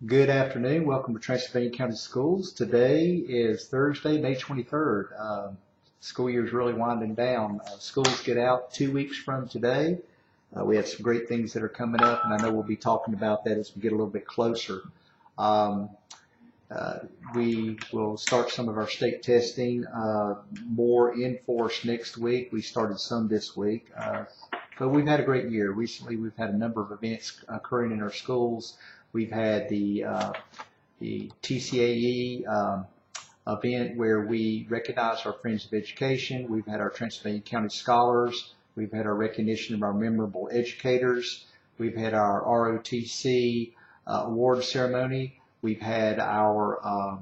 Good afternoon. Welcome to Transylvania County Schools. Today is Thursday, May 23rd. School year is really winding down. Schools get out 2 weeks from today. We have some great things that are coming up, and I know we'll be talking about that as we get a little bit closer. Um, uh, we will start some of our state testing more in force next week. We started some this week. But we've had a great year. Recently, we've had a number of events occurring in our schools. We've had the TCAE event where we recognize our Friends of Education. We've had our Transylvania County Scholars. We've had our recognition of our memorable educators. We've had our ROTC award ceremony. We've had our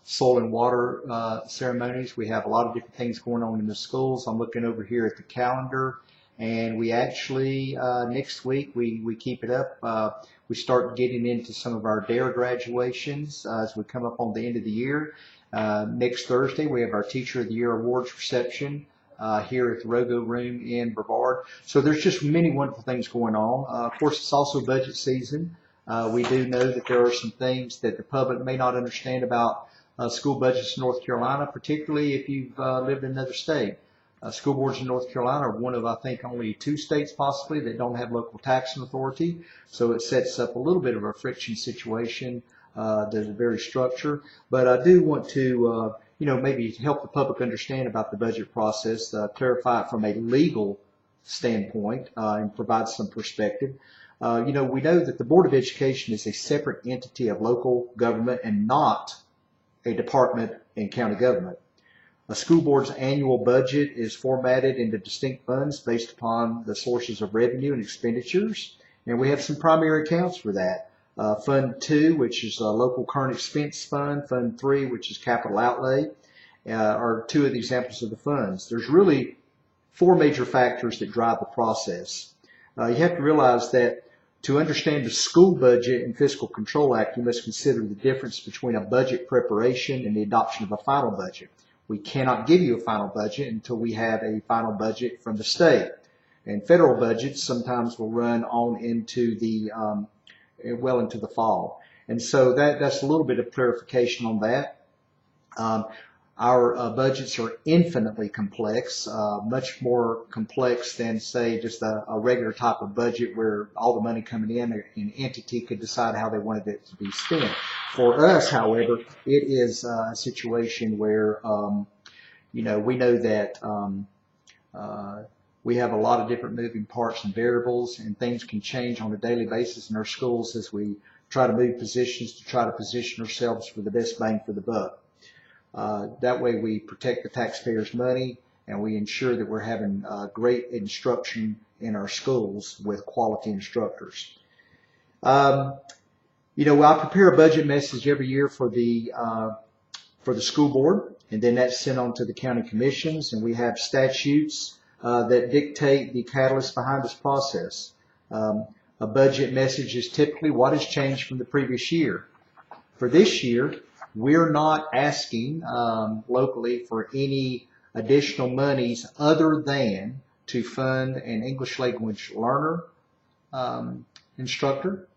soil and water ceremonies. We have a lot of different things going on in the schools. I'm looking over here at the calendar, and we actually next week we keep it up. We start getting into some of our DARE graduations as we come up on the end of the year. Next Thursday we have our Teacher of the Year Awards reception here at the Rogo Room in Brevard. So there's just many wonderful things going on. Of course, it's also budget season. We do know that there are some things that the public may not understand about school budgets in North Carolina, particularly if you've lived in another state. School boards in North Carolina are one of, I think, only 2 states possibly that don't have local taxing authority. So it sets up a little bit of a friction situation. There's a very structure. But I do want to, maybe help the public understand about the budget process, clarify it from a legal standpoint, and provide some perspective. We know that the Board of Education is a separate entity of local government and not a department in county government. A school board's annual budget is formatted into distinct funds based upon the sources of revenue and expenditures, and we have some primary accounts for that. Fund 2, which is a local current expense fund, Fund 3, which is capital outlay, are two of the examples of the funds. There's really 4 major factors that drive the process. You have to realize that to understand the School Budget and Fiscal Control Act, you must consider the difference between a budget preparation and the adoption of a final budget. We cannot give you a final budget until we have a final budget from the state. And federal budgets sometimes will run on into the, well into the fall. And so that's a little bit of clarification on that. Our budgets are infinitely complex, much more complex than, say, just a regular type of budget where all the money coming in, an entity could decide how they wanted it to be spent. For us, however, it is a situation where, we know that we have a lot of different moving parts and variables, and things can change on a daily basis in our schools as we try to move positions to try to position ourselves for the best bang for the buck. That way we protect the taxpayers' money, and we ensure that we're having great instruction in our schools with quality instructors. I prepare a budget message every year for the school board, and then that's sent on to the county commissions, and we have statutes that dictate the catalyst behind this process. A budget message is typically what has changed from the previous year. For this year, we're not asking locally for any additional monies other than to fund an English language learner instructor,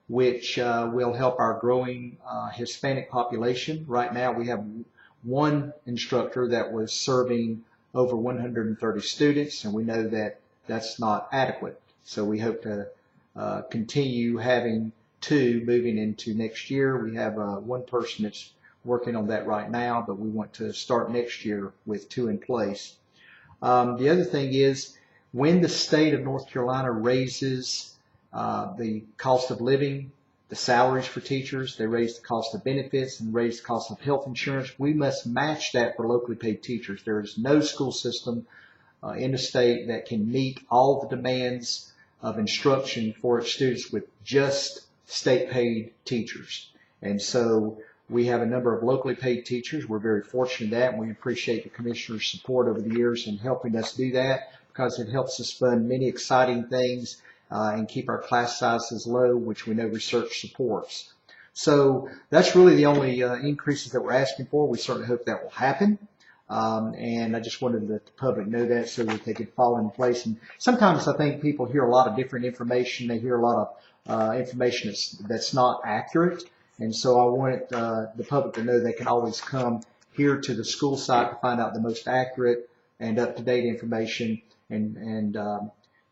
which will help our growing Hispanic population. Right now we have one instructor that was serving over 130 students, and we know that that's not adequate. So we hope to continue having 2 moving into next year. We have one person that's working on that right now, but we want to start next year with 2 in place. The other thing is, when the state of North Carolina raises the cost of living, the salaries for teachers, they raise the cost of benefits and raise the cost of health insurance, we must match that for locally paid teachers. There is no school system in the state that can meet all the demands of instruction for its students with just state paid teachers. And so we have a number of locally paid teachers. We're very fortunate in that, and we appreciate the commissioner's support over the years in helping us do that, because it helps us fund many exciting things and keep our class sizes low, which we know research supports. So that's really the only increases that we're asking for. We certainly hope that will happen. And I just wanted to let the public know that so that they could fall in place. And sometimes I think people hear a lot of different information. They hear a lot of information that's not accurate. And so I wanted the public to know they can always come here to the school site to find out the most accurate and up-to-date information and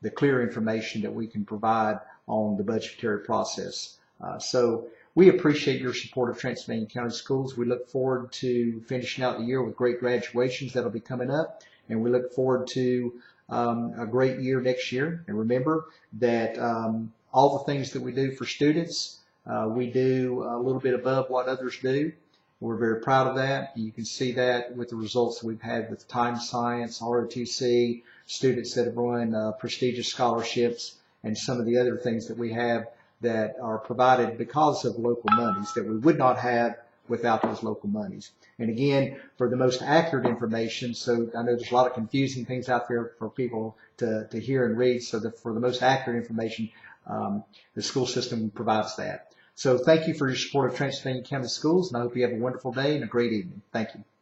the clear information that we can provide on the budgetary process. So we appreciate your support of Transylvania County Schools. We look forward to finishing out the year with great graduations that'll be coming up, and we look forward to a great year next year. And remember that all the things that we do for students, we do a little bit above what others do. We're very proud of that. You can see that with the results that we've had with Time Science, ROTC, students that have won prestigious scholarships, and some of the other things that we have that are provided because of local monies that we would not have without those local monies. And again, for the most accurate information, so I know there's a lot of confusing things out there for people to hear and read, so that for the most accurate information, the school system provides that. So thank you for your support of Transylvania County Schools, and I hope you have a wonderful day and a great evening. Thank you.